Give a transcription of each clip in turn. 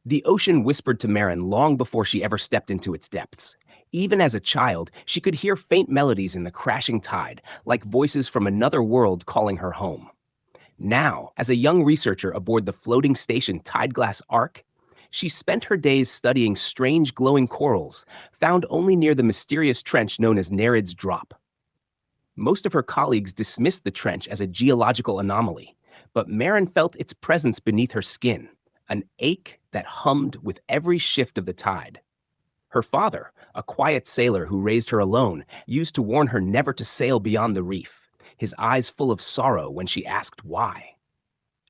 The ocean whispered to Merman long before she ever stepped into its depths. Even as a child, she could hear faint melodies in the crashing tide, like voices from another world calling her home. Now, as a young researcher aboard the floating station Tideglass Ark, she spent her days studying strange glowing corals found only near the mysterious trench known as Nereid's Drop. Most of her colleagues dismissed the trench as a geological anomaly, but Merman felt its presence beneath her skin, an ache that hummed with every shift of the tide. Her father, a quiet sailor who raised her alone, used to warn her never to sail beyond the reef, his eyes full of sorrow when she asked why.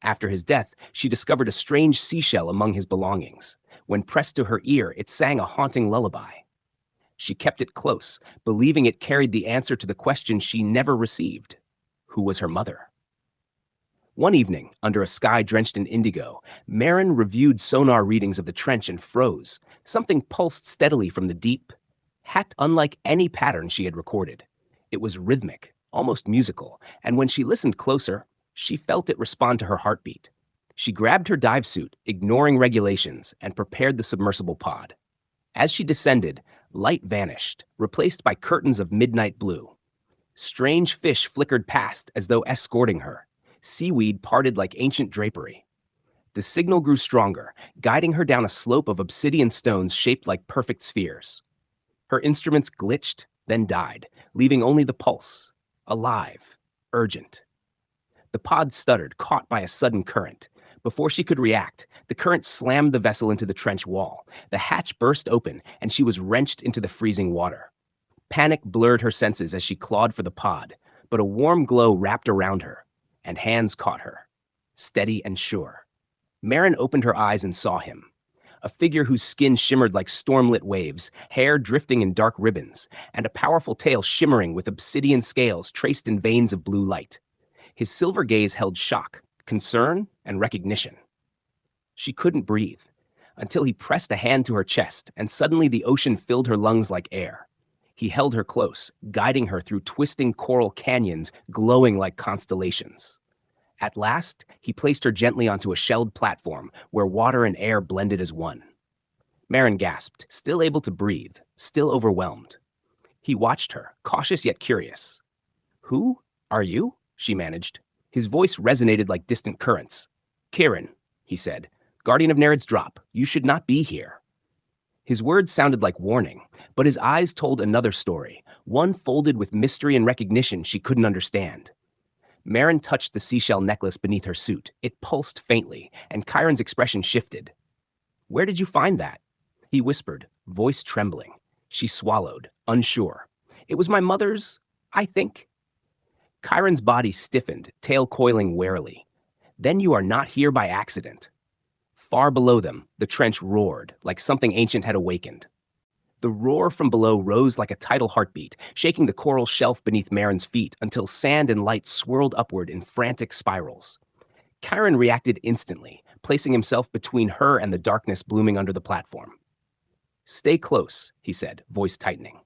After his death, she discovered a strange seashell among his belongings. When pressed to her ear, it sang a haunting lullaby. She kept it close, believing it carried the answer to the question she never received. Who was her mother? One evening, under a sky drenched in indigo, Merman reviewed sonar readings of the trench and froze. Something pulsed steadily from the deep, unlike any pattern she had recorded. It was rhythmic, almost musical, and when she listened closer, she felt it respond to her heartbeat. She grabbed her dive suit, ignoring regulations, and prepared the submersible pod. As she descended, light vanished, replaced by curtains of midnight blue. Strange fish flickered past as though escorting her. Seaweed parted like ancient drapery. The signal grew stronger, guiding her down a slope of obsidian stones shaped like perfect spheres. Her instruments glitched, then died, leaving only the pulse, alive, urgent. The pod stuttered, caught by a sudden current. Before she could react, the current slammed the vessel into the trench wall. The hatch burst open, and she was wrenched into the freezing water. Panic blurred her senses as she clawed for the pod, but a warm glow wrapped around her, and hands caught her, steady and sure. Merman opened her eyes and saw him, a figure whose skin shimmered like storm-lit waves, hair drifting in dark ribbons, and a powerful tail shimmering with obsidian scales traced in veins of blue light. His silver gaze held shock, concern, and recognition. She couldn't breathe, until he pressed a hand to her chest, and suddenly the ocean filled her lungs like air. He held her close, guiding her through twisting coral canyons glowing like constellations. At last, he placed her gently onto a shelled platform where water and air blended as one. Merman gasped, still able to breathe, still overwhelmed. He watched her, cautious yet curious. "Who are you?" she managed. His voice resonated like distant currents. "Kieran," he said, "guardian of Nereid's Drop, you should not be here." His words sounded like warning, but his eyes told another story, one folded with mystery and recognition she couldn't understand. Merman touched the seashell necklace beneath her suit. It pulsed faintly, and Kieran's expression shifted. "Where did you find that?" He whispered, voice trembling. She swallowed, unsure. "It was my mother's, I think." Kieran's body stiffened, tail coiling warily. "Then you are not here by accident." Far below them, the trench roared, like something ancient had awakened. The roar from below rose like a tidal heartbeat, shaking the coral shelf beneath Merman's feet until sand and light swirled upward in frantic spirals. Kieran reacted instantly, placing himself between her and the darkness blooming under the platform. "Stay close," he said, voice tightening.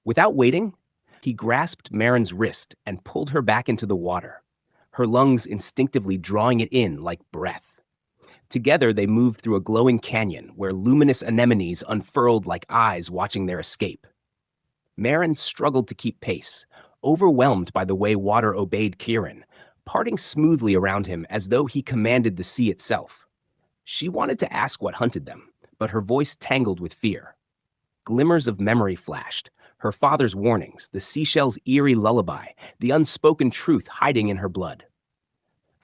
Without waiting, he grasped Merman's wrist and pulled her back into the water, her lungs instinctively drawing it in like breath. Together, they moved through a glowing canyon where luminous anemones unfurled like eyes watching their escape. Merman struggled to keep pace, overwhelmed by the way water obeyed Kieran, parting smoothly around him as though he commanded the sea itself. She wanted to ask what hunted them, but her voice tangled with fear. Glimmers of memory flashed, her father's warnings, the seashell's eerie lullaby, the unspoken truth hiding in her blood.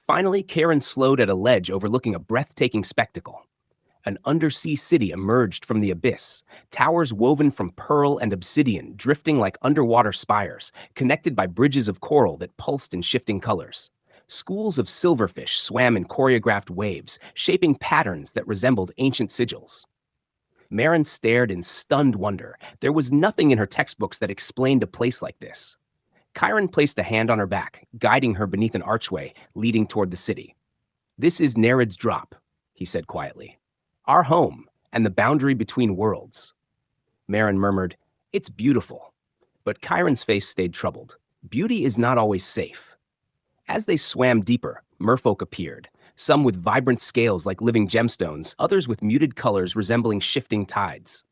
Finally, Kieran slowed at a ledge overlooking a breathtaking spectacle. An undersea city emerged from the abyss, towers woven from pearl and obsidian drifting like underwater spires, connected by bridges of coral that pulsed in shifting colors. Schools of silverfish swam in choreographed waves, shaping patterns that resembled ancient sigils. Merman stared in stunned wonder. There was nothing in her textbooks that explained a place like this. Kieran placed a hand on her back, guiding her beneath an archway leading toward the city. "This is Nereid's Drop," he said quietly. "Our home and the boundary between worlds." Merman murmured, "It's beautiful." But Kieran's face stayed troubled. Beauty is not always safe. As they swam deeper, merfolk appeared, some with vibrant scales like living gemstones, others with muted colors resembling shifting tides.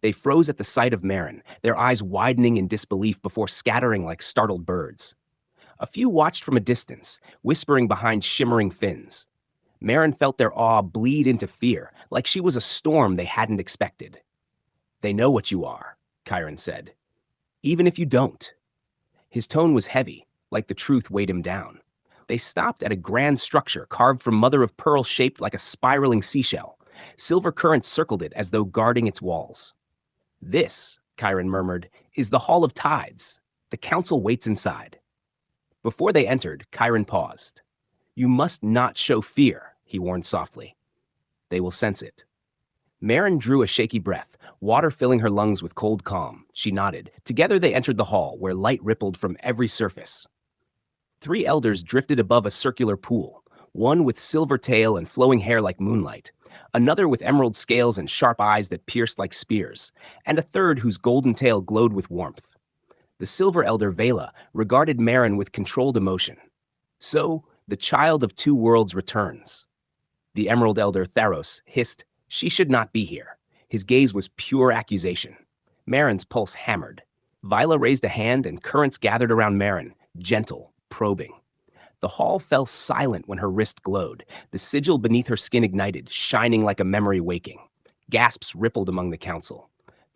They froze at the sight of Merrin, their eyes widening in disbelief before scattering like startled birds. A few watched from a distance, whispering behind shimmering fins. Merrin felt their awe bleed into fear, like she was a storm they hadn't expected. "They know what you are," Chiron said. "Even if you don't." His tone was heavy, like the truth weighed him down. They stopped at a grand structure carved from mother of pearl shaped like a spiraling seashell. Silver currents circled it as though guarding its walls. "This," Chiron murmured, "is the Hall of Tides. The council waits inside." Before they entered, Chiron paused. "You must not show fear," he warned softly. "They will sense it." Merrin drew a shaky breath, water filling her lungs with cold calm. She nodded. Together they entered the hall, where light rippled from every surface. Three elders drifted above a circular pool, one with silver tail and flowing hair like moonlight, another with emerald scales and sharp eyes that pierced like spears, and a third whose golden tail glowed with warmth. The silver elder Vela regarded Merrin with controlled emotion. "So, the child of two worlds returns." The emerald elder Tharos hissed, "She should not be here." His gaze was pure accusation. Merrin's pulse hammered. Vila raised a hand and currents gathered around Merrin, gentle, probing. The hall fell silent when her wrist glowed. The sigil beneath her skin ignited, shining like a memory waking. Gasps rippled among the council.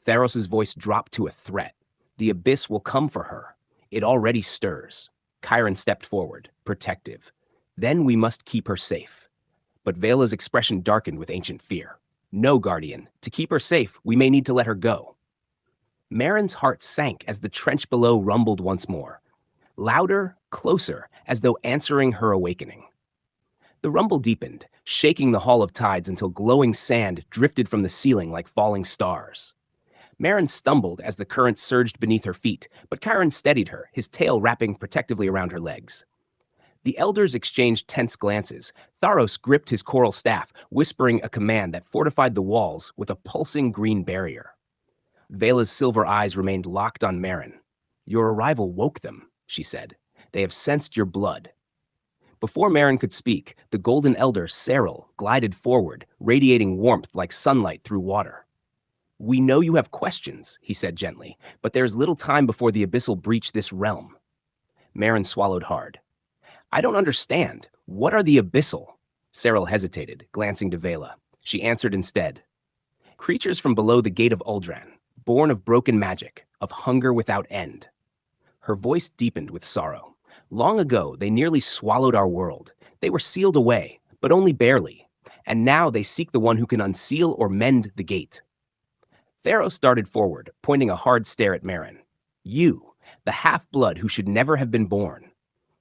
Tharos's voice dropped to a threat. "The abyss will come for her. It already stirs." Chiron stepped forward, protective. "Then we must keep her safe." But Vela's expression darkened with ancient fear. "No, Guardian. To keep her safe, we may need to let her go." Merrin's heart sank as the trench below rumbled once more. Louder, closer, as though answering her awakening. The rumble deepened, shaking the Hall of Tides until glowing sand drifted from the ceiling like falling stars. Merrin stumbled as the current surged beneath her feet, but Chiron steadied her, his tail wrapping protectively around her legs. The elders exchanged tense glances. Tharos gripped his coral staff, whispering a command that fortified the walls with a pulsing green barrier. Vela's silver eyes remained locked on Merrin. "Your arrival woke them," she said. "They have sensed your blood." Before Merrin could speak, the golden elder, Cyril, glided forward, radiating warmth like sunlight through water. "We know you have questions," he said gently, "but there is little time before the abyssal breach this realm." Merrin swallowed hard. "I don't understand. What are the abyssal?" Cyril hesitated, glancing to Vela. She answered instead. "Creatures from below the gate of Uldran, born of broken magic, of hunger without end." Her voice deepened with sorrow. "Long ago, they nearly swallowed our world. They were sealed away, but only barely. And now they seek the one who can unseal or mend the gate." Tharos darted forward, pointing a hard stare at Merrin. "You, the half-blood who should never have been born."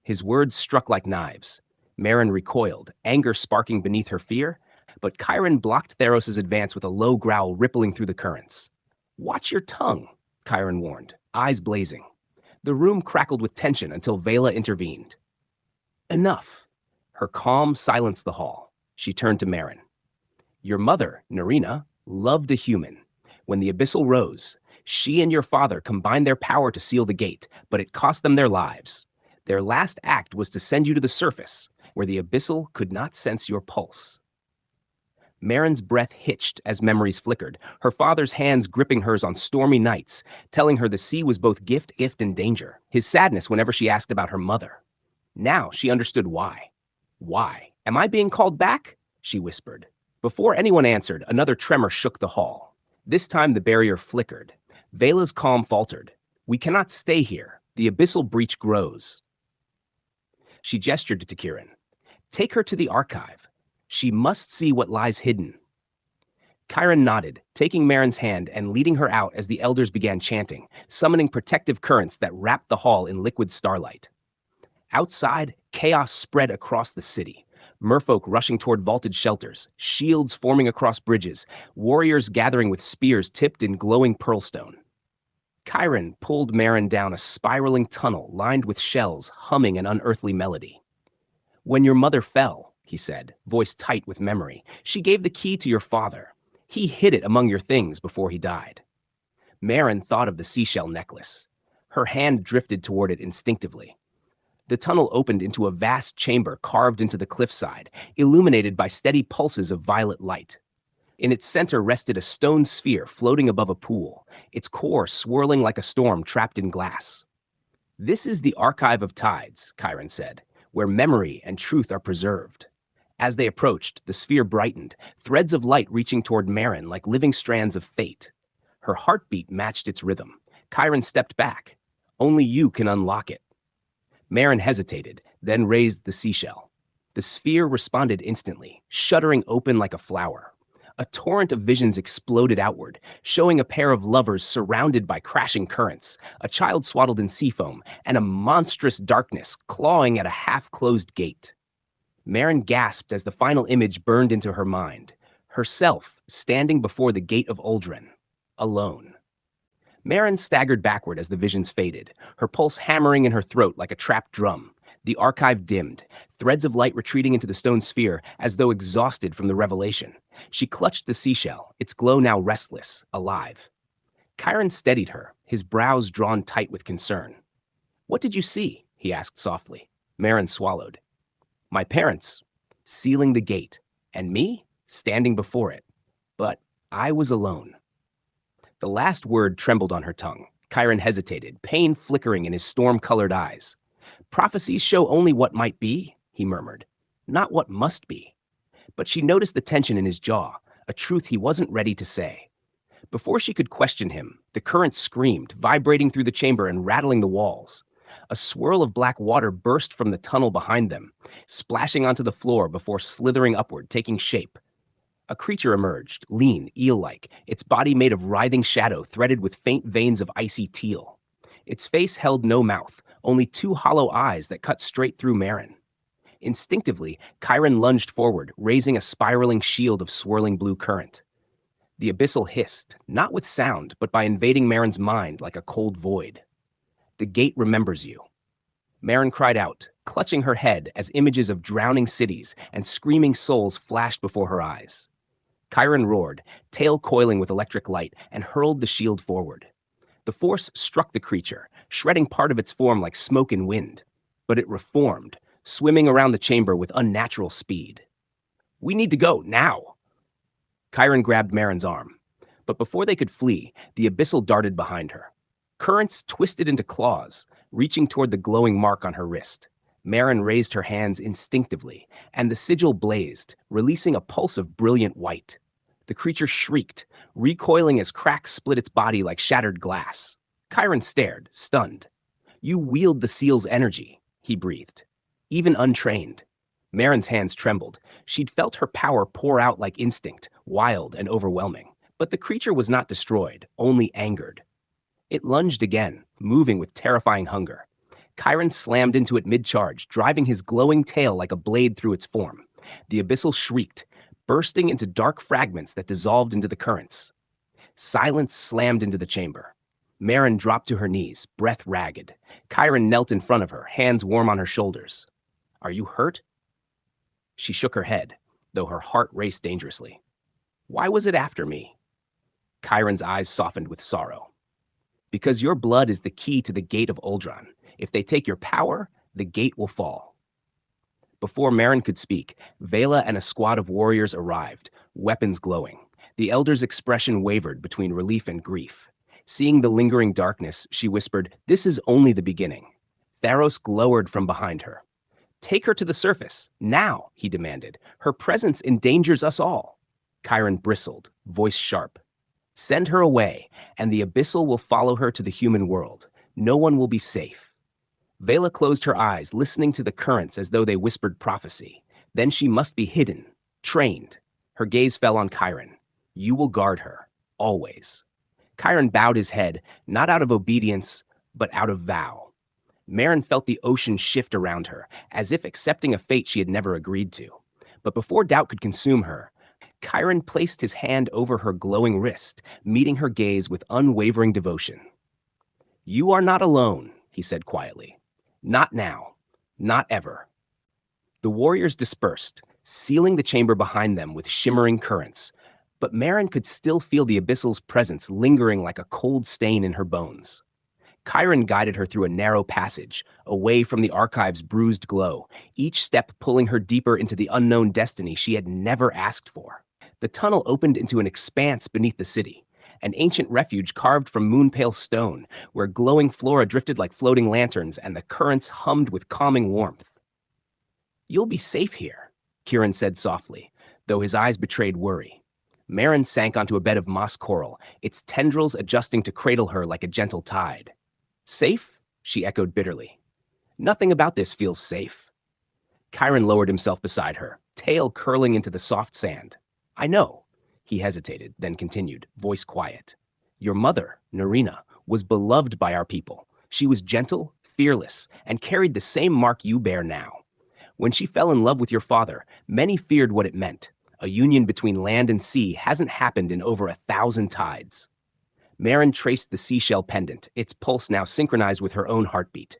His words struck like knives. Merrin recoiled, anger sparking beneath her fear, but Chiron blocked Tharos' advance with a low growl rippling through the currents. "Watch your tongue," Chiron warned, eyes blazing. The room crackled with tension until Vela intervened. "Enough." Her calm silenced the hall. She turned to Merrin. "Your mother, Narina, loved a human. When the abyssal rose, she and your father combined their power to seal the gate, but it cost them their lives. Their last act was to send you to the surface, where the abyssal could not sense your pulse." Merrin's breath hitched as memories flickered, her father's hands gripping hers on stormy nights, telling her the sea was both gift, and danger, his sadness whenever she asked about her mother. Now she understood why. "Why? Am I being called back?" she whispered. Before anyone answered, another tremor shook the hall. This time the barrier flickered. Vela's calm faltered. "We cannot stay here. The abyssal breach grows." She gestured to Kiran. "Take her to the archive. She must see what lies hidden." Chiron nodded, taking Merrin's hand and leading her out as the elders began chanting, summoning protective currents that wrapped the hall in liquid starlight. Outside, chaos spread across the city. Merfolk rushing toward vaulted shelters, shields forming across bridges, warriors gathering with spears tipped in glowing pearlstone. Chiron pulled Merrin down a spiraling tunnel lined with shells, humming an unearthly melody. "When your mother fell," he said, voice tight with memory, "she gave the key to your father. He hid it among your things before he died." Merrin thought of the seashell necklace. Her hand drifted toward it instinctively. The tunnel opened into a vast chamber carved into the cliffside, illuminated by steady pulses of violet light. In its center rested a stone sphere floating above a pool, its core swirling like a storm trapped in glass. "This is the Archive of Tides," Chiron said, "where memory and truth are preserved." As they approached, the sphere brightened, threads of light reaching toward Merman like living strands of fate. Her heartbeat matched its rhythm. Chiron stepped back. "Only you can unlock it." Merman hesitated, then raised the seashell. The sphere responded instantly, shuddering open like a flower. A torrent of visions exploded outward, showing a pair of lovers surrounded by crashing currents, a child swaddled in seafoam, and a monstrous darkness clawing at a half-closed gate. Merman gasped as the final image burned into her mind. Herself standing before the gate of Uldren, alone. Merman staggered backward as the visions faded, her pulse hammering in her throat like a trapped drum. The archive dimmed, threads of light retreating into the stone sphere as though exhausted from the revelation. She clutched the seashell, its glow now restless, alive. Chiron steadied her, his brows drawn tight with concern. "What did you see?" he asked softly. Merman swallowed. "My parents, sealing the gate, and me, standing before it. But I was alone." The last word trembled on her tongue. Chiron hesitated, pain flickering in his storm-colored eyes. "Prophecies show only what might be," he murmured, "not what must be." But she noticed the tension in his jaw, a truth he wasn't ready to say. Before she could question him, the current screamed, vibrating through the chamber and rattling the walls. A swirl of black water burst from the tunnel behind them, splashing onto the floor before slithering upward, taking shape. A creature emerged, lean, eel-like, its body made of writhing shadow threaded with faint veins of icy teal. Its face held no mouth, only two hollow eyes that cut straight through Merman. Instinctively, Chiron lunged forward, raising a spiraling shield of swirling blue current. The abyssal hissed, not with sound, but by invading Merman's mind like a cold void. "The gate remembers you." Merman cried out, clutching her head as images of drowning cities and screaming souls flashed before her eyes. Chiron roared, tail coiling with electric light, and hurled the shield forward. The force struck the creature, shredding part of its form like smoke and wind. But it reformed, swimming around the chamber with unnatural speed. "We need to go, now!" Chiron grabbed Merman's arm. But before they could flee, the abyssal darted behind her. Currents twisted into claws, reaching toward the glowing mark on her wrist. Merman raised her hands instinctively, and the sigil blazed, releasing a pulse of brilliant white. The creature shrieked, recoiling as cracks split its body like shattered glass. Chiron stared, stunned. "You wield the seal's energy," he breathed. Even untrained. Merman's hands trembled. She'd felt her power pour out like instinct, wild and overwhelming. But the creature was not destroyed, only angered. It lunged again, moving with terrifying hunger. Chiron slammed into it mid-charge, driving his glowing tail like a blade through its form. The abyssal shrieked, bursting into dark fragments that dissolved into the currents. Silence slammed into the chamber. Merman dropped to her knees, breath ragged. Chiron knelt in front of her, hands warm on her shoulders. "Are you hurt?" She shook her head, though her heart raced dangerously. "Why was it after me?" Chiron's eyes softened with sorrow. "Because your blood is the key to the gate of Uldren. If they take your power, the gate will fall." Before Merman could speak, Vela and a squad of warriors arrived, weapons glowing. The elder's expression wavered between relief and grief. Seeing the lingering darkness, she whispered, "This is only the beginning." Theros glowered from behind her. "Take her to the surface, now," he demanded. "Her presence endangers us all." Chiron bristled, voice sharp. "Send her away, and the abyssal will follow her to the human world. No one will be safe." Vela closed her eyes, listening to the currents as though they whispered prophecy. Then she must be hidden, trained. Her gaze fell on Chiron. "You will guard her, always." Chiron bowed his head, not out of obedience, but out of vow. Merman felt the ocean shift around her, as if accepting a fate she had never agreed to. But before doubt could consume her, Chiron placed his hand over her glowing wrist, meeting her gaze with unwavering devotion. "You are not alone," he said quietly. "Not now. Not ever." The warriors dispersed, sealing the chamber behind them with shimmering currents. But Merman could still feel the abyssal's presence lingering like a cold stain in her bones. Chiron guided her through a narrow passage, away from the archive's bruised glow, each step pulling her deeper into the unknown destiny she had never asked for. The tunnel opened into an expanse beneath the city, an ancient refuge carved from moon-pale stone, where glowing flora drifted like floating lanterns and the currents hummed with calming warmth. "You'll be safe here," Chiron said softly, though his eyes betrayed worry. Merman sank onto a bed of moss coral, its tendrils adjusting to cradle her like a gentle tide. "Safe?" she echoed bitterly. "Nothing about this feels safe." Chiron lowered himself beside her, tail curling into the soft sand. "I know." He hesitated, then continued, voice quiet. "Your mother, Narina, was beloved by our people. She was gentle, fearless, and carried the same mark you bear now. When she fell in love with your father, many feared what it meant. A union between land and sea hasn't happened in over 1,000 tides." Merman traced the seashell pendant, its pulse now synchronized with her own heartbeat.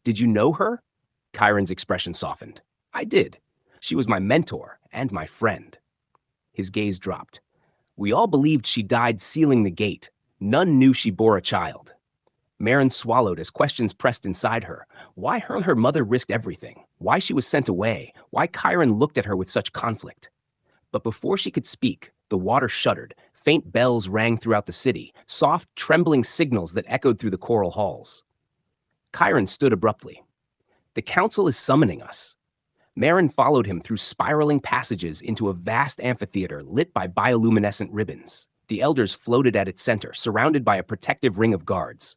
"Did you know her?" Chiron's expression softened. "I did. She was my mentor and my friend." His gaze dropped. "We all believed she died sealing the gate. None knew she bore a child." Merman swallowed as questions pressed inside her. Why her mother risked everything, why she was sent away, why Chiron looked at her with such conflict. But before she could speak, the water shuddered, faint bells rang throughout the city, soft, trembling signals that echoed through the coral halls. Chiron stood abruptly. "The council is summoning us." Merman followed him through spiraling passages into a vast amphitheater lit by bioluminescent ribbons. The elders floated at its center, surrounded by a protective ring of guards.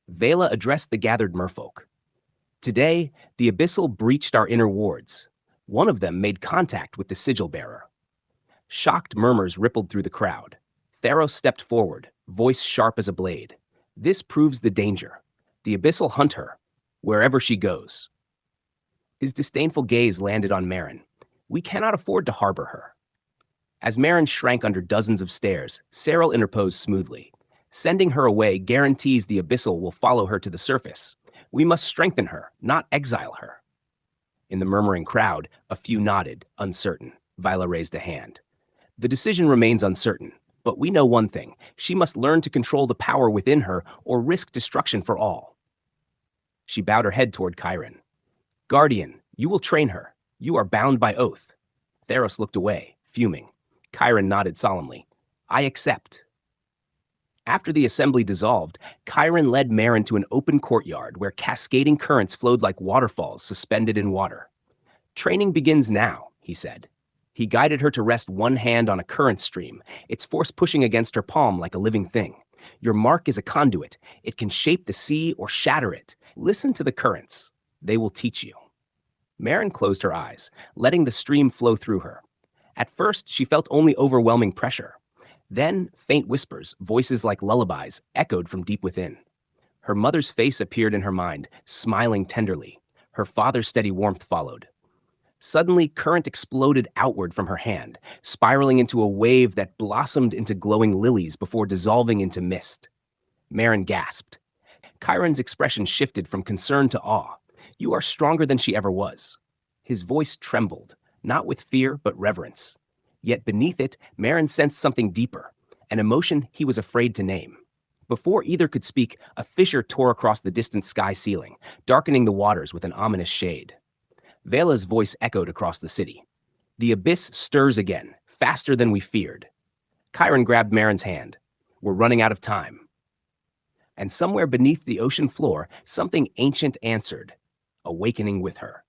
Vela addressed the gathered merfolk. "Today, the abyssal breached our inner wards. One of them made contact with the sigil bearer." Shocked murmurs rippled through the crowd. Theros stepped forward, voice sharp as a blade. "This proves the danger. The abyssal hunt her, wherever she goes." His disdainful gaze landed on Merman. "We cannot afford to harbor her." As Merman shrank under dozens of stares, Cyril interposed smoothly. "Sending her away guarantees the abyssal will follow her to the surface. We must strengthen her, not exile her." In the murmuring crowd, a few nodded, uncertain. Vila raised a hand. "The decision remains uncertain, but we know one thing. She must learn to control the power within her or risk destruction for all." She bowed her head toward Chiron. "Guardian, you will train her. You are bound by oath." Theros looked away, fuming. Chiron nodded solemnly. "I accept." After the assembly dissolved, Chiron led Merman to an open courtyard where cascading currents flowed like waterfalls suspended in water. "Training begins now," he said. He guided her to rest one hand on a current stream, its force pushing against her palm like a living thing. "Your mark is a conduit. It can shape the sea or shatter it. Listen to the currents. They will teach you." Merman closed her eyes, letting the stream flow through her. At first, she felt only overwhelming pressure. Then, faint whispers, voices like lullabies, echoed from deep within. Her mother's face appeared in her mind, smiling tenderly. Her father's steady warmth followed. Suddenly, current exploded outward from her hand, spiraling into a wave that blossomed into glowing lilies before dissolving into mist. Merman gasped. Chiron's expression shifted from concern to awe. "You are stronger than she ever was." His voice trembled, not with fear, but reverence. Yet beneath it, Merman sensed something deeper, an emotion he was afraid to name. Before either could speak, a fissure tore across the distant sky ceiling, darkening the waters with an ominous shade. Vela's voice echoed across the city. "The abyss stirs again, faster than we feared." Chiron grabbed Merman's hand. "We're running out of time." And somewhere beneath the ocean floor, something ancient answered, awakening with her.